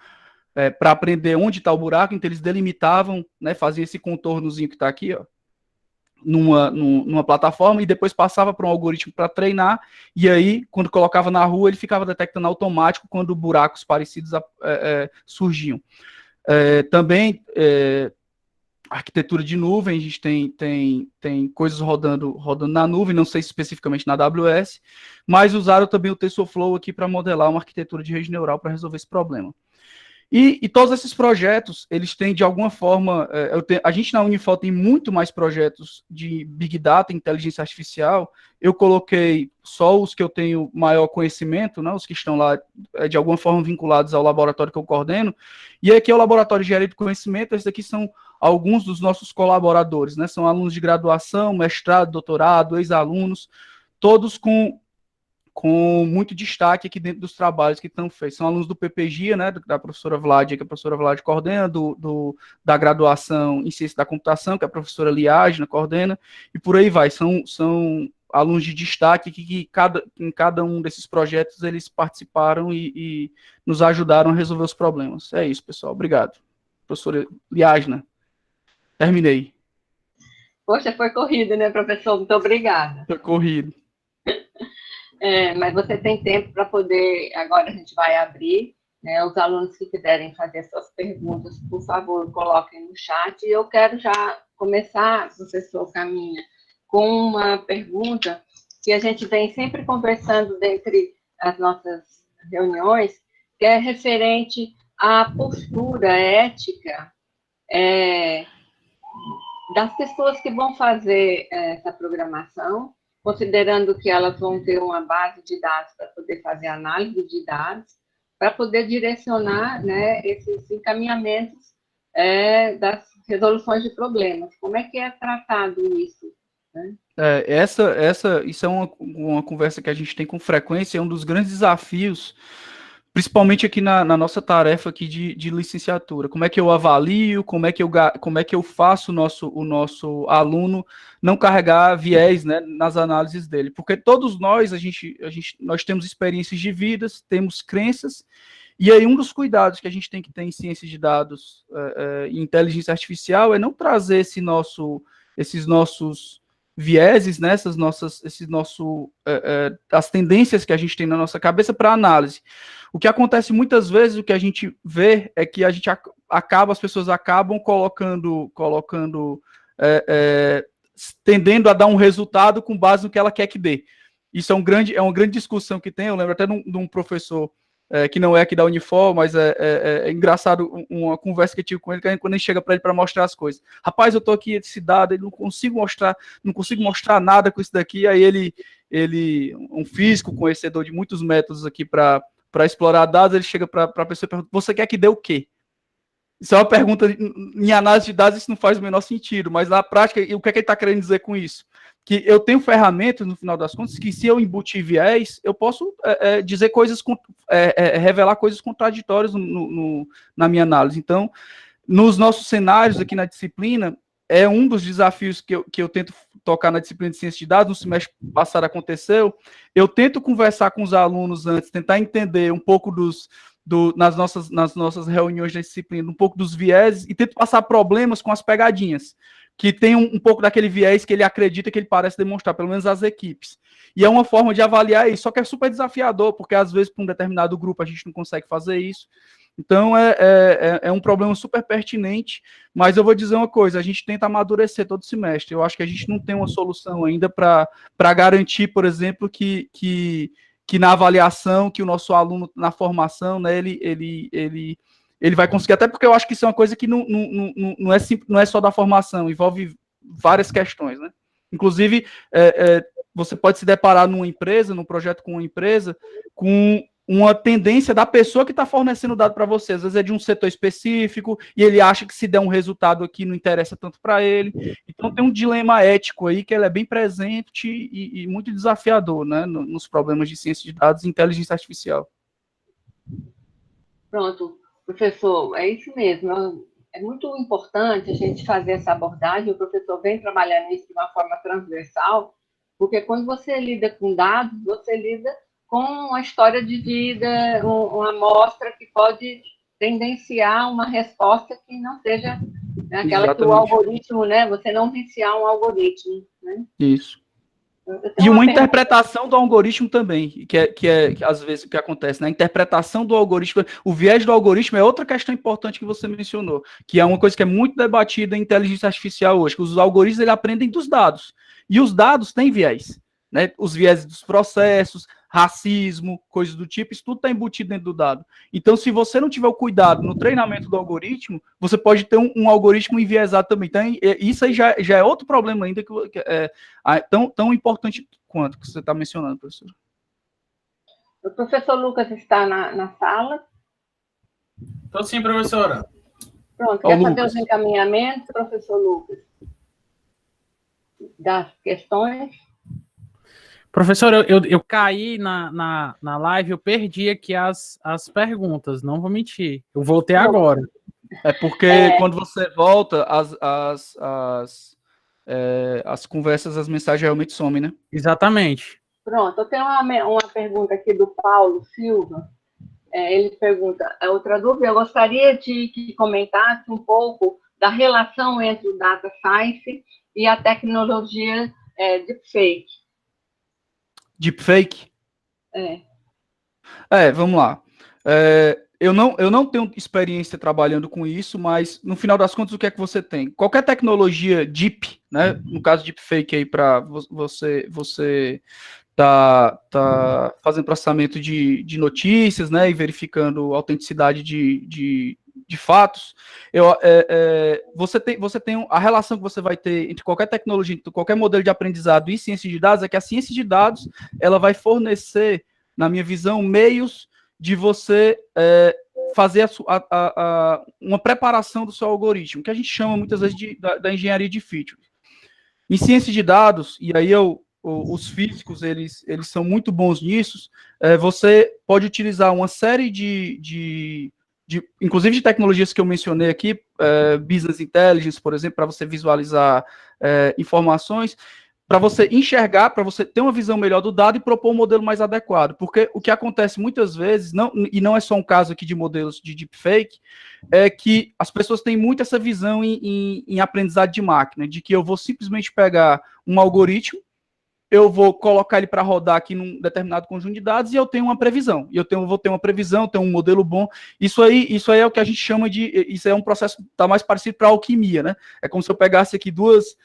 para aprender onde está o buraco, então eles delimitavam, né, faziam esse contornozinho que está aqui, ó, numa plataforma, e depois passava para um algoritmo para treinar, e aí, quando colocava na rua, ele ficava detectando automático quando buracos parecidos surgiam. Também arquitetura de nuvem, a gente tem coisas rodando na nuvem, não sei especificamente na AWS, mas usaram também o TensorFlow aqui para modelar uma arquitetura de rede neural para resolver esse problema. E todos esses projetos, eles têm, de alguma forma, a gente na Unifol tem muito mais projetos de Big Data, inteligência artificial. Eu coloquei só os que eu tenho maior conhecimento, né, os que estão lá, de alguma forma, vinculados ao laboratório que eu coordeno. E aqui é o Laboratório de Engenharia de Conhecimento, esses aqui são alguns dos nossos colaboradores, né, são alunos de graduação, mestrado, doutorado, ex-alunos, todos com muito destaque aqui dentro dos trabalhos que estão feitos. São alunos do PPG, né, da professora Vlad, que a professora Vlad coordena, da graduação em Ciência da Computação, que a professora Liagna coordena, e por aí vai. São alunos de destaque que em cada um desses projetos eles participaram e nos ajudaram a resolver os problemas. É isso, pessoal. Obrigado. Professora Liagna. Terminei. Poxa, foi corrido, né, professor? Muito obrigada. Foi corrido. Mas você tem tempo para poder, agora a gente vai abrir, né, os alunos que quiserem fazer suas perguntas, por favor, coloquem no chat. E eu quero já começar, professor Caminha, com uma pergunta que a gente vem sempre conversando dentre as nossas reuniões, que é referente à postura ética das pessoas que vão fazer essa programação, considerando que elas vão ter uma base de dados para poder fazer análise de dados, para poder direcionar, né, esses encaminhamentos das resoluções de problemas. Como é que é tratado isso? Né? Isso é uma conversa que a gente tem com frequência, é um dos grandes desafios, principalmente aqui na nossa tarefa aqui de licenciatura. Como é que eu avalio, como é que eu faço o nosso aluno não carregar viés, né, nas análises dele? Porque todos nós, nós temos experiências de vidas, temos crenças, e aí um dos cuidados que a gente tem que ter em ciência de dados e inteligência artificial é não trazer esses nossos vieses, né, as tendências que a gente tem na nossa cabeça para análise. O que acontece muitas vezes, o que a gente vê é que as pessoas acabam tendendo a dar um resultado com base no que ela quer que dê. Isso é uma grande discussão que tem. Eu lembro até de um professor que não é aqui da Unifol, mas é engraçado uma conversa que eu tive com ele, quando a gente chega para ele para mostrar as coisas. Rapaz, eu estou aqui esse dado, não consigo mostrar nada com isso daqui. Aí ele um físico, conhecedor de muitos métodos aqui para explorar dados, ele chega para a pessoa e pergunta: você quer que dê o quê? Isso é uma pergunta, em análise de dados isso não faz o menor sentido, mas na prática, o que é que ele está querendo dizer com isso? Que eu tenho ferramentas, no final das contas, que se eu embutir viés, eu posso dizer coisas, revelar coisas contraditórias na minha análise. Então, nos nossos cenários aqui na disciplina, é um dos desafios que eu tento tocar na disciplina de ciência de dados. No semestre passado aconteceu, eu tento conversar com os alunos antes, tentar entender um pouco nas nossas reuniões da disciplina, um pouco dos viés, e tento passar problemas com as pegadinhas, que tem um pouco daquele viés que ele acredita que ele parece demonstrar, pelo menos as equipes. E é uma forma de avaliar isso, só que é super desafiador, porque às vezes para um determinado grupo a gente não consegue fazer isso. Então é um problema super pertinente, mas eu vou dizer uma coisa, a gente tenta amadurecer todo semestre. Eu acho que a gente não tem uma solução ainda para garantir, por exemplo, que na avaliação, que o nosso aluno na formação, né, ele vai conseguir, até porque eu acho que isso é uma coisa que não é só da formação, envolve várias questões, né? Inclusive, você pode se deparar numa empresa, num projeto com uma empresa, com uma tendência da pessoa que está fornecendo o dado para você. Às vezes é de um setor específico e ele acha que se der um resultado aqui não interessa tanto para ele. Então tem um dilema ético aí que ele é bem presente e muito desafiador, né, nos problemas de ciência de dados e inteligência artificial. Pronto, professor, é isso mesmo. É muito importante a gente fazer essa abordagem. O professor vem trabalhando isso de uma forma transversal, porque quando você lida com dados, você lida com uma história de vida, uma amostra que pode tendenciar uma resposta que não seja aquela Exatamente. que o algoritmo, né? Você não viciar um algoritmo, né? Isso. E uma interpretação do algoritmo também, que às vezes o que acontece, né? A interpretação do algoritmo, o viés do algoritmo é outra questão importante que você mencionou, que é uma coisa que é muito debatida em inteligência artificial hoje, que os algoritmos eles aprendem dos dados, e os dados têm viés, né? Os viés dos processos, racismo, coisas do tipo, isso tudo está embutido dentro do dado. Então, se você não tiver o cuidado no treinamento do algoritmo, você pode ter um algoritmo enviesado também. Então, isso aí já é outro problema ainda que é tão importante quanto que você está mencionando, professor. O professor Lucas está na sala. Estou sim, professora. Pronto, quer fazer os encaminhamentos, professor Lucas, das questões? Professor, eu caí na live, eu perdi aqui as perguntas, não vou mentir. Eu voltei agora. É porque quando você volta, as conversas, as mensagens realmente somem, né? Exatamente. Pronto, eu tenho uma pergunta aqui do Paulo Silva. Ele pergunta, outra dúvida, eu gostaria de que comentasse um pouco da relação entre o data science e a tecnologia deepfake. Deepfake? Vamos lá. Eu não tenho experiência trabalhando com isso, mas no final das contas, o que é que você tem? Qualquer tecnologia deep, né? No caso deepfake aí, para você tá fazendo processamento de notícias, né? E verificando a autenticidade de fatos. Você tem a relação que você vai ter entre qualquer tecnologia, entre qualquer modelo de aprendizado e ciência de dados, é que a ciência de dados ela vai fornecer, na minha visão, meios de você fazer uma preparação do seu algoritmo, que a gente chama muitas vezes da engenharia de features. Em ciência de dados, e aí os físicos eles são muito bons nisso, você pode utilizar uma série inclusive de tecnologias que eu mencionei aqui, Business Intelligence, por exemplo, para você visualizar informações, para você enxergar, para você ter uma visão melhor do dado e propor um modelo mais adequado. Porque o que acontece muitas vezes, não é só um caso aqui de modelos de deepfake, é que as pessoas têm muito essa visão em aprendizado de máquina, de que eu vou simplesmente pegar um algoritmo, eu vou colocar ele para rodar aqui num determinado conjunto de dados e eu tenho uma previsão. E vou ter uma previsão, tenho um modelo bom. Isso aí é o que a gente chama isso é um processo que está mais parecido para alquimia, né? É como se eu pegasse aqui duas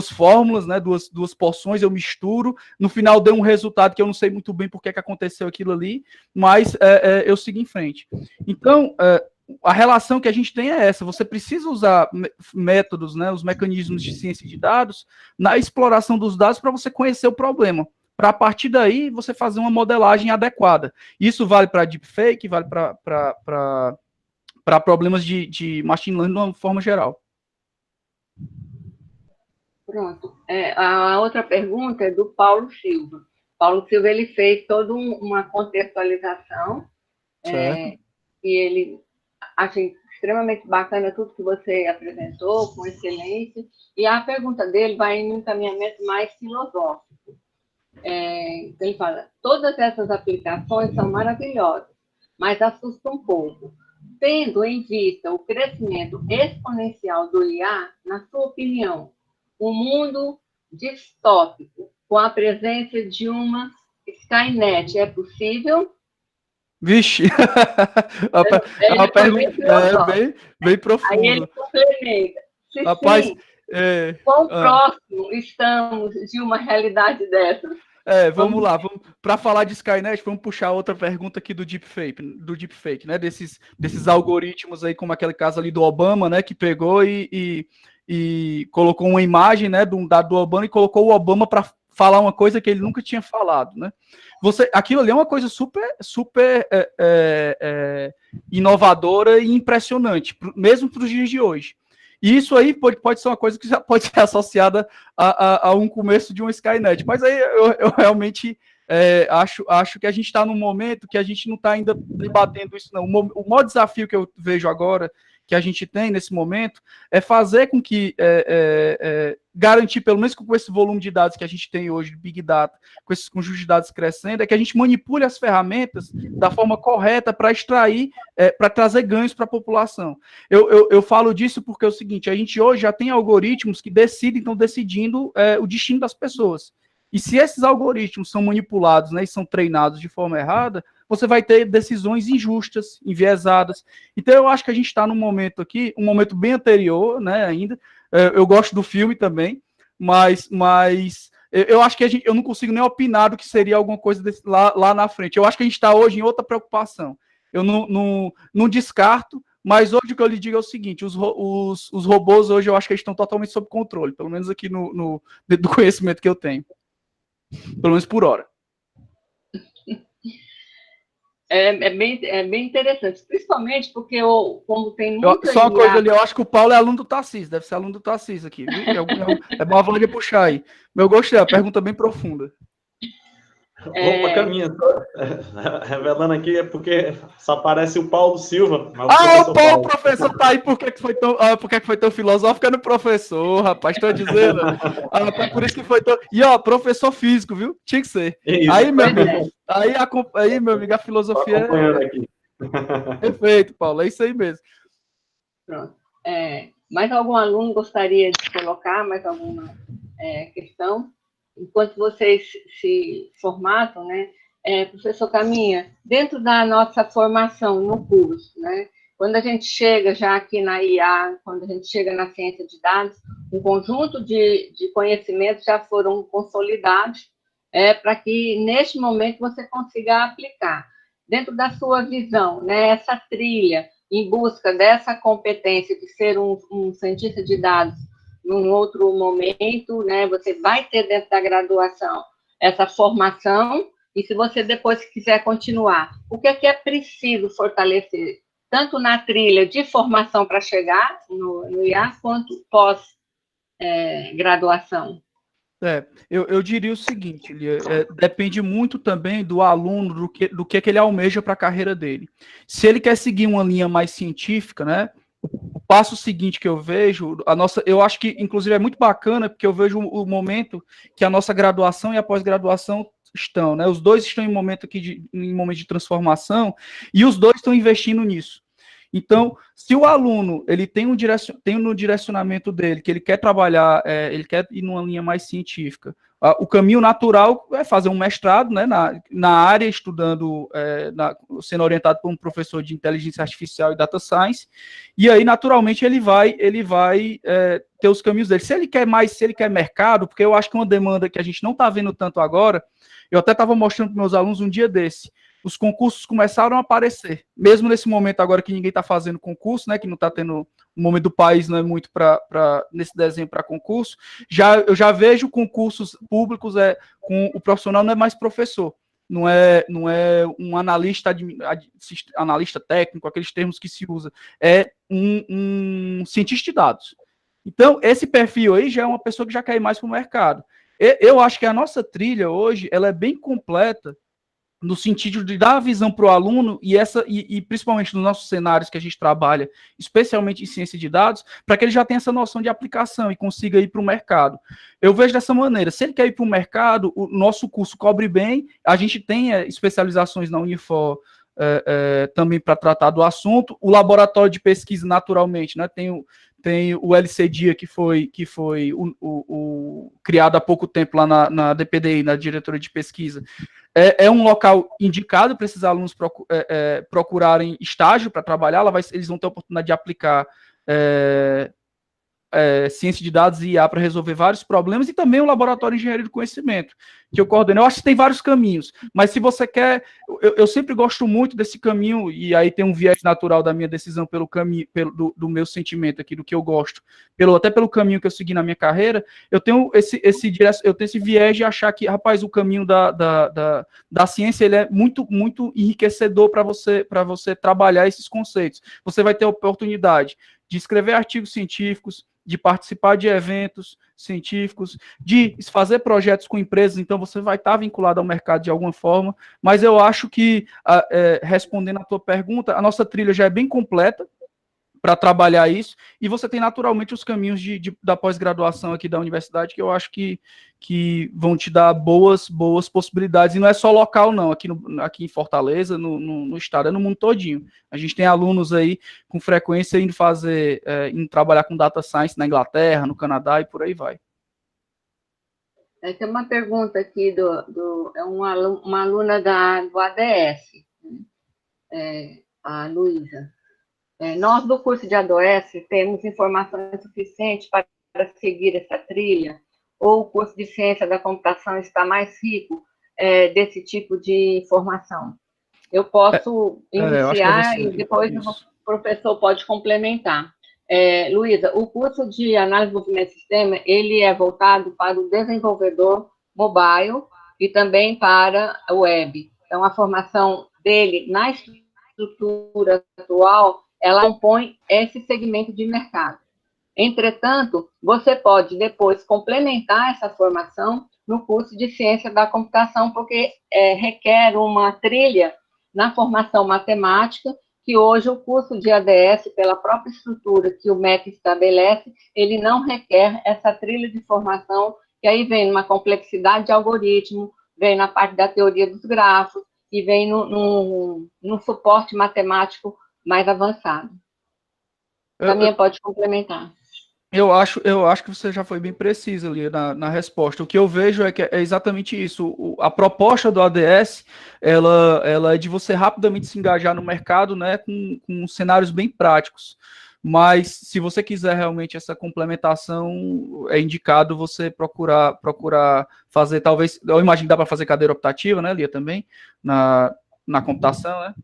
fórmulas, né, duas porções, eu misturo, no final deu um resultado que eu não sei muito bem por que aconteceu aquilo ali, mas eu sigo em frente. Então, a relação que a gente tem é essa, você precisa usar métodos, né, os mecanismos de ciência de dados, na exploração dos dados para você conhecer o problema, para a partir daí você fazer uma modelagem adequada. Isso vale para deepfake, vale para problemas de machine learning de uma forma geral. Pronto. A outra pergunta é do Paulo Silva. Paulo Silva ele fez toda uma contextualização e ele achei extremamente bacana tudo que você apresentou, com excelência. E a pergunta dele vai em um encaminhamento mais filosófico. Ele fala: todas essas aplicações são maravilhosas, mas assustam um pouco. Tendo em vista o crescimento exponencial do IA, na sua opinião, um mundo distópico com a presença de uma Skynet é possível? Vixe! É uma pergunta bem profunda. Aí ele complementa. Rapaz, sim, quão próximo estamos de uma realidade dessa? Vamos lá, para falar de Skynet, vamos puxar outra pergunta aqui do deepfake, né? Desses algoritmos aí, como aquele caso ali do Obama, né? Que pegou e colocou uma imagem, né? De um dado do Obama e colocou o Obama para falar uma coisa que ele nunca tinha falado, né? Aquilo ali é uma coisa super inovadora e impressionante, mesmo para os dias de hoje. E isso aí pode ser uma coisa que já pode ser associada a um começo de um Skynet. Mas aí eu realmente acho que a gente está num momento que a gente não está ainda debatendo isso, não. O maior desafio que eu vejo agora, que a gente tem nesse momento, é fazer com que garantir, pelo menos com esse volume de dados que a gente tem hoje, de Big Data, com esses conjuntos de dados crescendo, é que a gente manipule as ferramentas da forma correta para extrair, para trazer ganhos para a população. Eu falo disso porque é o seguinte, a gente hoje já tem algoritmos que estão decidindo o destino das pessoas. E se esses algoritmos são manipulados, né, e são treinados de forma errada, você vai ter decisões injustas, enviesadas. Então, eu acho que a gente está num momento aqui, um momento bem anterior, né, ainda. Eu gosto do filme também, mas eu acho que eu não consigo nem opinar do que seria alguma coisa lá na frente. Eu acho que a gente está hoje em outra preocupação. Eu não descarto, mas hoje o que eu lhe digo é o seguinte, os robôs hoje eu acho que eles estão totalmente sob controle, pelo menos aqui dentro do conhecimento que eu tenho. Pelo menos por hora. É bem interessante, principalmente porque como tem muito... Só uma coisa ali, eu acho que o Paulo é aluno do Tarcísio, deve ser aluno do Tarcísio aqui, viu? É uma voz de puxar aí. Meu gosto é a pergunta bem profunda. Opa, caminha. Revelando aqui é porque só aparece o Paulo Silva. O Paulo, professor, tá aí. Por que foi tão filosófico? É no professor, rapaz. Estou dizendo. Por isso que foi tão. E, professor físico, viu? Tinha que ser. Isso. Aí, meu amigo. Aí, meu amigo, a filosofia aqui. Perfeito, Paulo. É isso aí mesmo. Pronto. Mais algum aluno gostaria de colocar mais alguma questão? Enquanto vocês se formatam, né? Professor Caminha, dentro da nossa formação no curso, né? Quando a gente chega já aqui na IA, quando a gente chega na ciência de dados, um conjunto de conhecimentos já foram consolidados para que, neste momento, você consiga aplicar. Dentro da sua visão, né? Essa trilha em busca dessa competência de ser um cientista de dados num outro momento, né, você vai ter dentro da graduação essa formação, e se você depois quiser continuar, o que é preciso fortalecer, tanto na trilha de formação para chegar no IA, quanto pós-graduação? Eu diria o seguinte, Lia, depende muito também do aluno, do que ele almeja para a carreira dele. Se ele quer seguir uma linha mais científica, né, o passo seguinte que eu vejo, eu acho que, inclusive, é muito bacana, porque eu vejo o momento que a nossa graduação e a pós-graduação estão, né? Os dois estão em momento de transformação, e os dois estão investindo nisso. Então, se o aluno ele tem no direcionamento dele, que ele quer trabalhar, ele quer ir numa linha mais científica, o caminho natural é fazer um mestrado, né, na área, estudando, sendo orientado por um professor de inteligência artificial e data science, e aí, naturalmente, ele vai ter os caminhos dele. Se ele quer mercado, porque eu acho que uma demanda que a gente não está vendo tanto agora, eu até estava mostrando para meus alunos um dia desse, os concursos começaram a aparecer, mesmo nesse momento agora que ninguém está fazendo concurso, né, que não está tendo, o momento do país não é muito nesse desenho para concurso, eu já vejo concursos públicos, com o profissional não é mais professor, não é um analista técnico, aqueles termos que se usa, é um cientista de dados. Então, esse perfil aí já é uma pessoa que já quer ir mais para o mercado. Eu acho que a nossa trilha hoje, ela é bem completa, no sentido de dar a visão para o aluno e principalmente nos nossos cenários que a gente trabalha, especialmente em ciência de dados, para que ele já tenha essa noção de aplicação e consiga ir para o mercado. Eu vejo dessa maneira, se ele quer ir para o mercado, o nosso curso cobre bem, a gente tem especializações na Unifor também para tratar do assunto, o laboratório de pesquisa, naturalmente, né, tem o LCDIA, que foi criado há pouco tempo lá na DPDI, na diretoria de pesquisa. É um local indicado para esses alunos procurarem estágio para trabalhar, eles vão ter a oportunidade de aplicar ciência de dados e IA para resolver vários problemas, e também o laboratório de engenharia do conhecimento, que eu coordeno. Eu acho que tem vários caminhos, mas se você quer, eu sempre gosto muito desse caminho, e aí tem um viés natural da minha decisão pelo caminho, do meu sentimento aqui, do que eu gosto, até pelo caminho que eu segui na minha carreira, eu tenho esse viés de achar que, rapaz, o caminho da ciência, ele é muito, muito enriquecedor para você trabalhar esses conceitos. Você vai ter a oportunidade de escrever artigos científicos, de participar de eventos científicos, de fazer projetos com empresas, então você vai estar vinculado ao mercado de alguma forma, mas eu acho que, respondendo a tua pergunta, a nossa trilha já é bem completa para trabalhar isso, e você tem naturalmente os caminhos da pós-graduação aqui da universidade, que eu acho que vão te dar boas possibilidades, e não é só local não, aqui em Fortaleza, no estado, é no mundo todinho. A gente tem alunos aí com frequência indo trabalhar com data science na Inglaterra, no Canadá e por aí vai. Tem uma pergunta aqui é uma aluna do ADS, a Luísa. Nós, do curso de ADOS, temos informações suficientes para seguir essa trilha? Ou o curso de ciência da computação está mais rico desse tipo de informação? Eu posso iniciar e depois o professor pode complementar. Luísa, o curso de análise do movimento do sistema, ele é voltado para o desenvolvedor mobile e também para a web. Então, a formação dele na estrutura atual, ela compõe esse segmento de mercado. Entretanto, você pode depois complementar essa formação no curso de ciência da computação, porque requer uma trilha na formação matemática, que hoje o curso de ADS, pela própria estrutura que o MEC estabelece, ele não requer essa trilha de formação, que aí vem numa complexidade de algoritmo, vem na parte da teoria dos grafos, e vem num suporte matemático mais avançado. Também pode complementar. Eu acho que você já foi bem preciso ali na resposta. O que eu vejo é que é exatamente isso. A proposta do ADS, ela é de você rapidamente se engajar no mercado, né, com cenários bem práticos. Mas se você quiser realmente essa complementação, é indicado você procurar fazer, talvez, eu imagino que dá para fazer cadeira optativa, né, Lia, também, na computação, né?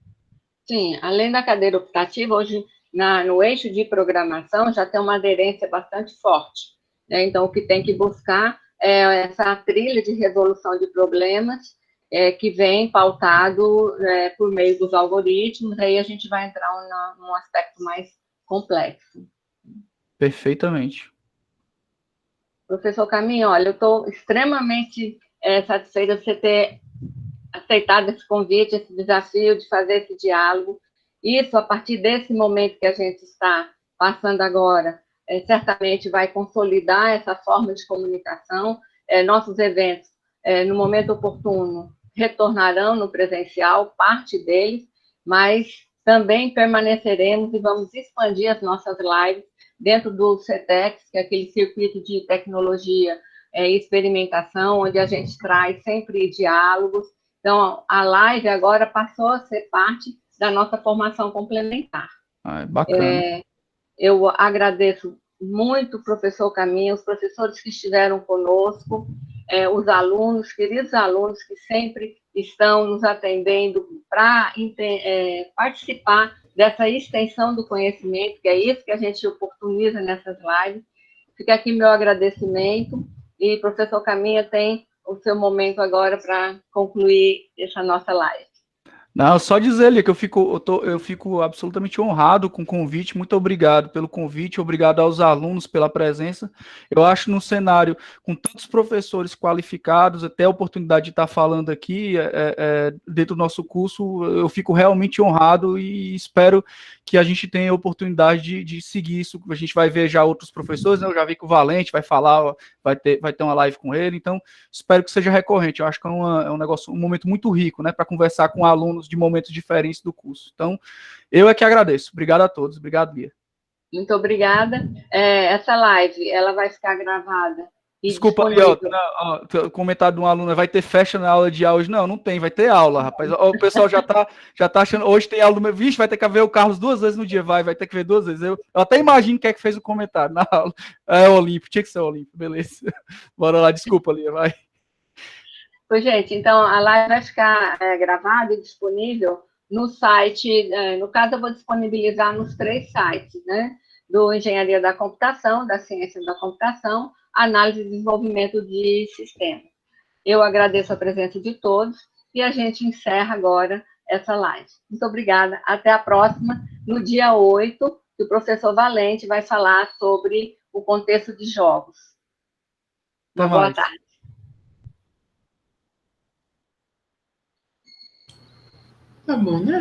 Sim, além da cadeira optativa, hoje no eixo de programação já tem uma aderência bastante forte, né? Então, o que tem que buscar é essa trilha de resolução de problemas que vem pautado por meio dos algoritmos, aí a gente vai entrar num aspecto mais complexo. Perfeitamente. Professor Caminho, olha, eu estou extremamente satisfeita de você ter aceitado esse convite, esse desafio de fazer esse diálogo. Isso, a partir desse momento que a gente está passando agora, certamente vai consolidar essa forma de comunicação. Nossos eventos, no momento oportuno, retornarão no presencial, parte deles, mas também permaneceremos e vamos expandir as nossas lives dentro do CETEX, que é aquele circuito de tecnologia e experimentação, onde a gente traz sempre diálogos. Então, a live agora passou a ser parte da nossa formação complementar. Bacana. Eu agradeço muito o professor Caminho, os professores que estiveram conosco, os alunos, queridos alunos que sempre estão nos atendendo para participar dessa extensão do conhecimento, que é isso que a gente oportuniza nessas lives. Fica aqui meu agradecimento, e o professor Caminho tem o seu momento agora para concluir essa nossa live. Não, só dizer ali que eu fico absolutamente honrado com o convite. Muito obrigado pelo convite, obrigado aos alunos pela presença. Eu acho no cenário com tantos professores qualificados, até a oportunidade de estar falando aqui dentro do nosso curso, eu fico realmente honrado e espero que a gente tenha a oportunidade de seguir isso. A gente vai ver já outros professores, né? Eu já vi que o Valente vai falar, vai ter uma live com ele, então espero que seja recorrente. Eu acho que é um momento muito rico, né, para conversar com alunos de momentos diferentes do curso. Então, eu é que agradeço. Obrigado a todos. Obrigado, Lia. Muito obrigada. Essa live, ela vai ficar gravada Desculpa aí, ó, comentário de um aluno, vai ter festa na aula de hoje? Não, não tem, vai ter aula, rapaz. Ó, o pessoal já tá achando, hoje tem aula do meu, vixe, vai ter que ver o Carlos 2 vezes no dia, vai ter que ver 2 vezes. Eu até imagino quem é que fez o comentário na aula. É o Olímpio, tinha que ser o Olímpio, beleza. Bora lá, desculpa, Lia, vai. Pois, gente, então a live vai ficar gravada e disponível no site, no caso eu vou disponibilizar nos 3 sites, né? Do Engenharia da Computação, da Ciência da Computação, Análise e Desenvolvimento de Sistemas. Eu agradeço a presença de todos e a gente encerra agora essa live. Muito obrigada. Até a próxima, no dia 8, que o professor Valente vai falar sobre o contexto de jogos. Uma boa tarde. Tá bom, né?